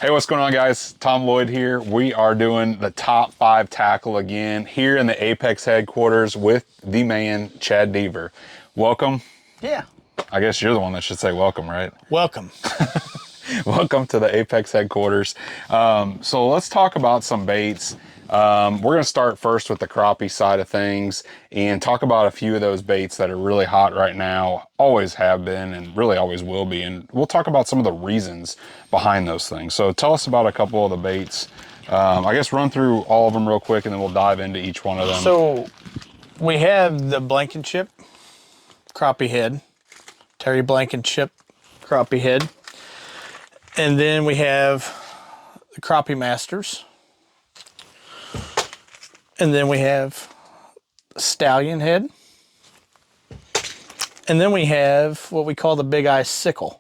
Hey, what's going on, guys? Tom Lloyd here. We are doing the top 5 tackle again here in the Apex headquarters with the man, Chad Deaver. Welcome. Yeah. I guess you're the one that should say welcome, right? Welcome. Welcome to the Apex headquarters. So let's talk about some baits. We're going to start first with the crappie side of things and talk about a few of those baits that are really hot right now, always have been, and really always will be. And we'll talk about some of the reasons behind those things. So tell us about a couple of the baits. I guess run through all of them real quick and then we'll dive into each one of them. So we have the Blankenship crappie head, Terry Blankenship crappie head. And then we have the Crappie Masters. And then we have Stallion head. And then we have what we call the Big Eye Sickle.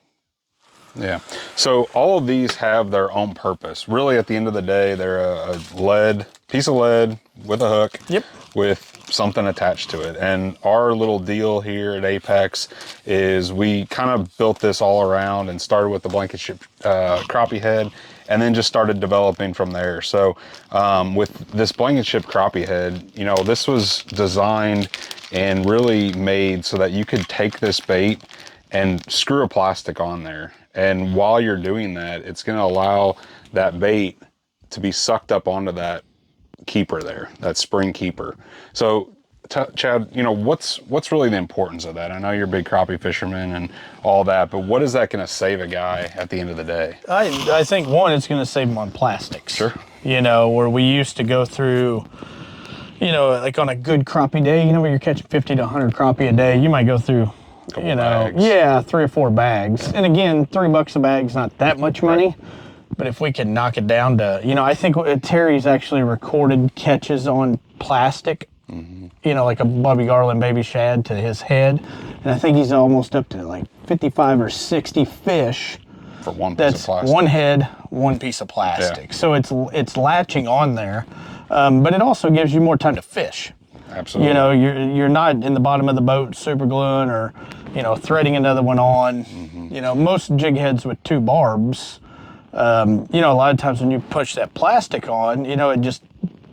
Yeah. So all of these have their own purpose. Really, at the end of the day, they're a piece of lead with a hook. Yep. With something attached to it. And our little deal here at Apex is we kind of built this all around and started with the Blankenship crappie head and then just started developing from there. So with this Blankenship crappie head, you know, this was designed and really made so that you could take this bait and screw a plastic on there. And while you're doing that, it's going to allow that bait to be sucked up onto that keeper there, that spring keeper. So Chad, you know, what's really the importance of that? I know you're a big crappie fisherman and all that, but what is that going to save a guy at the end of the day? I think one, it's going to save them on plastics. Sure. You know, where we used to go through, you know, like on a good crappie day, you know, where you're catching 50 to 100 crappie a day, you might go through, you know, bags. Yeah, 3 or 4 bags. And again, $3 a bag's not that much money. Right. But if we can knock it down to, you know, I think Terry's actually recorded catches on plastic, you know, like a Bobby Garland baby shad to his head. And I think he's almost up to like 55 or 60 fish. For one piece of plastic. That's one head, one piece of plastic. Yeah. So it's latching on there, but it also gives you more time to fish. Absolutely. You know, you're not in the bottom of the boat super gluing or, you know, threading another one on. You know, most jig heads with 2 barbs, you know, a lot of times when you push that plastic on, you know, it just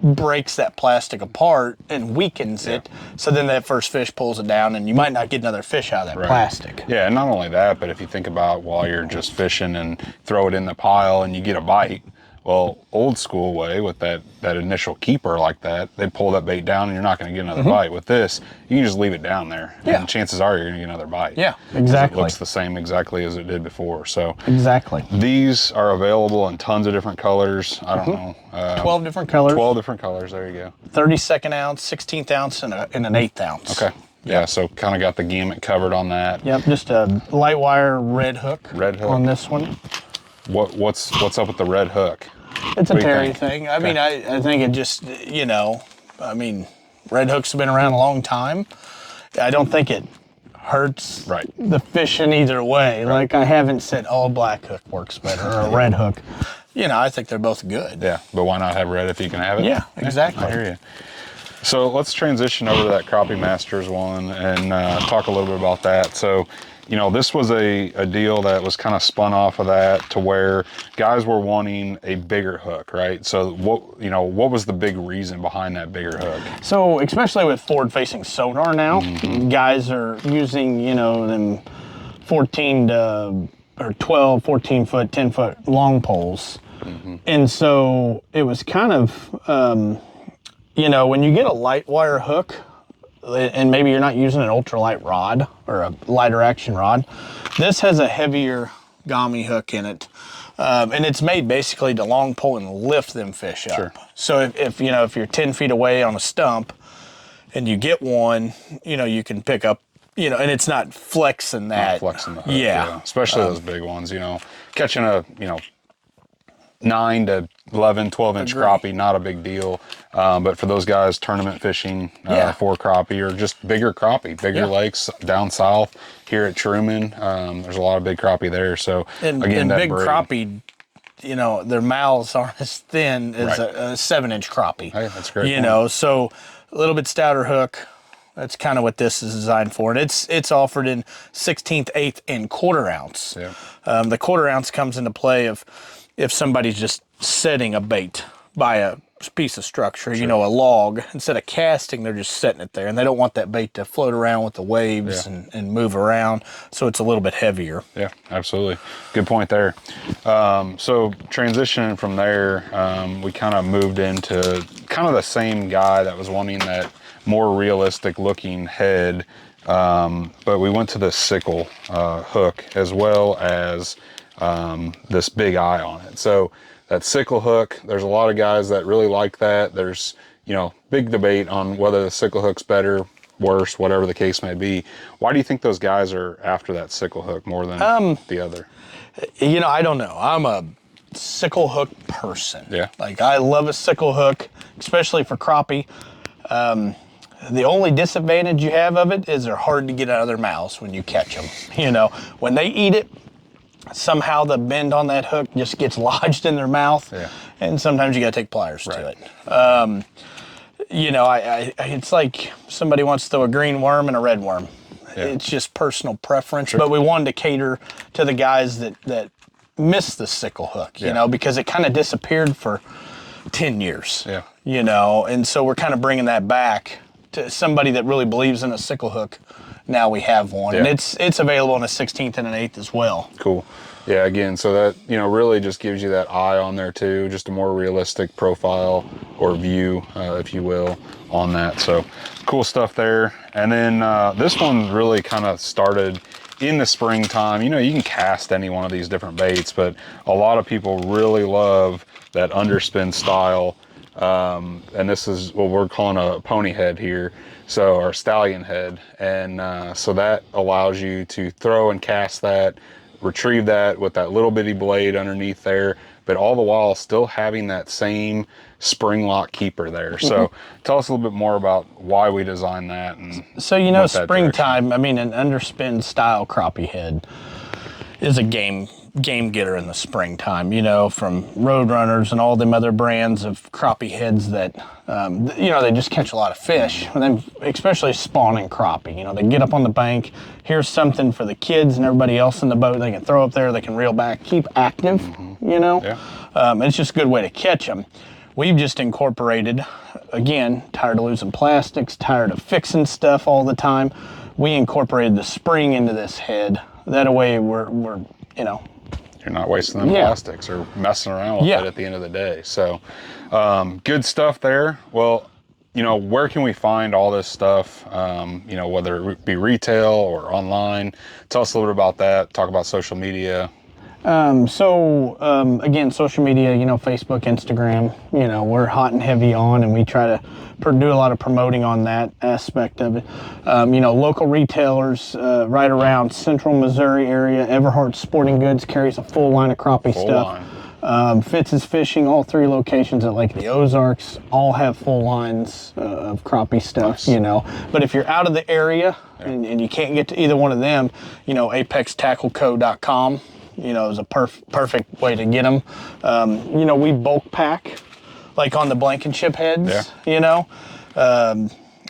breaks that plastic apart and weakens it. So then that first fish pulls it down and you might not get another fish out of that plastic. Yeah, and not only that, but if you think about while you're just fishing and throw it in the pile and you get a bite, well, old school way with that initial keeper like that, they pull that bait down and you're not going to get another bite. With this, you can just leave it down there and chances are you're going to get another bite. Yeah, exactly. It looks the same exactly as it did before. So exactly. These are available in tons of different colors. I don't know. 12 different colors. 12 different colors. There you go. 32nd ounce, 16th ounce, and an 1/8 ounce. Okay. Yeah, so kind of got the gamut covered on that. Yep, just a light wire red hook. Red hook. On this one. What's up with the red hook? It's a Terry thing. I mean, I think it just, you know, I mean, red hooks have been around a long time. I don't think it hurts the fishing either way. Right. Like, I haven't said, oh, a black hook works better or a red hook. You know, I think they're both good. Yeah, but why not have red if you can have it? Yeah, exactly. I hear you. So let's transition over to that Crappie Masters one and talk a little bit about that. So, you know, this was a deal that was kind of spun off of that to where guys were wanting a bigger hook, right? So what was the big reason behind that bigger hook? So especially with forward-facing sonar now, guys are using, you know, them 14 to or 12, 14 foot, 10 foot long poles. And so it was kind of, you know, when you get a light wire hook, and maybe you're not using an ultralight rod or a lighter action rod, this has a heavier gummy hook in it. And it's made basically to long pull and lift them fish up. Sure. So if you know, if you're 10 feet away on a stump and you get one, you know, you can pick up, you know, and it's not flexing that. Not flexing the hook, yeah. Especially those big ones, you know, catching a, you know, 9 to 11, 12-inch crappie, not a big deal. But for those guys tournament fishing for crappie or just bigger crappie, bigger lakes down south here at Truman, there's a lot of big crappie there. So and big crappie, you know, their mouths aren't as thin as a 7-inch crappie. Hey, that's great. You know, so a little bit stouter hook. That's kind of what this is designed for. And it's offered in 16th, 8th, and 1/4 ounce. Yeah. The 1/4 ounce comes into play of, if somebody's just setting a bait by a piece of structure, you know, a log, instead of casting, they're just setting it there, and they don't want that bait to float around with the waves and move around, so it's a little bit heavier. Yeah, absolutely. Good point there. So transitioning from there, we kind of moved into kind of the same guy that was wanting that more realistic looking head, but we went to the sickle hook as well as this big eye on it. So that sickle hook, there's a lot of guys that really like that. There's, you know, big debate on whether the sickle hook's better, worse, whatever the case may be. Why do you think those guys are after that sickle hook more than the other? You know, I don't know. I'm a sickle hook person. Yeah. Like, I love a sickle hook, especially for crappie. The only disadvantage you have of it is they're hard to get out of their mouths when you catch them. You know, when they eat it, somehow the bend on that hook just gets lodged in their mouth, and sometimes you got to take pliers to it. You know, it's like somebody wants to throw a green worm and a red worm. It's just personal preference, but we wanted to cater to the guys that miss the sickle hook, you know, because it kind of disappeared for 10 years, you know, and so we're kind of bringing that back to somebody that really believes in a sickle hook. Now we have one, and it's available in a 16th and an 8th as well. Cool. Yeah, again, so that, you know, really just gives you that eye on there too, just a more realistic profile or view, if you will, on that. So cool stuff there. And then this one really kind of started in the springtime. You know, you can cast any one of these different baits, but a lot of people really love that underspin style. And this is what we're calling a pony head here, so, or stallion head, and so that allows you to throw and cast that, retrieve that with that little bitty blade underneath there, but all the while still having that same spring lock keeper there. So tell us a little bit more about why we designed that. And so, you know, springtime, I mean, an underspin style crappie head is a game getter in the springtime, you know, from Roadrunners and all them other brands of crappie heads that, you know, they just catch a lot of fish, and then especially spawning crappie. You know, they get up on the bank, here's something for the kids and everybody else in the boat, they can throw up there, they can reel back, keep active, you know. It's just a good way to catch them. We've just incorporated, again, tired of losing plastics, tired of fixing stuff all the time, we incorporated the spring into this head. That way we're you know, you're not wasting them plastics or messing around with it at the end of the day. So good stuff there. Well, you know, where can we find all this stuff? You know, whether it be retail or online. Tell us a little bit about that. Talk about social media. Again, social media, you know, Facebook, Instagram, you know, we're hot and heavy on, and we try to do a lot of promoting on that aspect of it. You know, local retailers right around Central Missouri area, Everhart Sporting Goods carries a full line of crappie stuff. Fitz's Fishing, all 3 locations at Lake of the Ozarks, all have full lines of crappie stuff, you know. But if you're out of the area and you can't get to either one of them, you know, apextackleco.com. You know, is a perfect way to get them. You know, we bulk pack, like on the Blankenship heads, you know.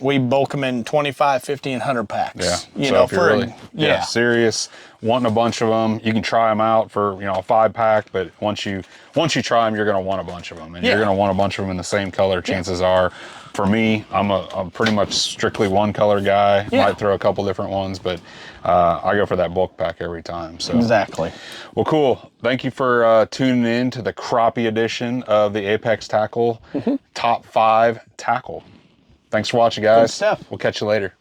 We bulk them in 25, 50, and 100 packs. You so know, if you're really serious, wanting a bunch of them, you can try them out for, you know, a 5-pack, but once you try them, you're going to want a bunch of them, and you're going to want a bunch of them in the same color, chances are. For me, I'm pretty much strictly one color guy. Might throw a couple different ones, but I go for that bulk pack every time. So exactly. Well, cool. Thank you for tuning in to the crappie edition of the Apex Tackle Top 5 Tackle. Thanks for watching, guys. Good stuff. We'll catch you later.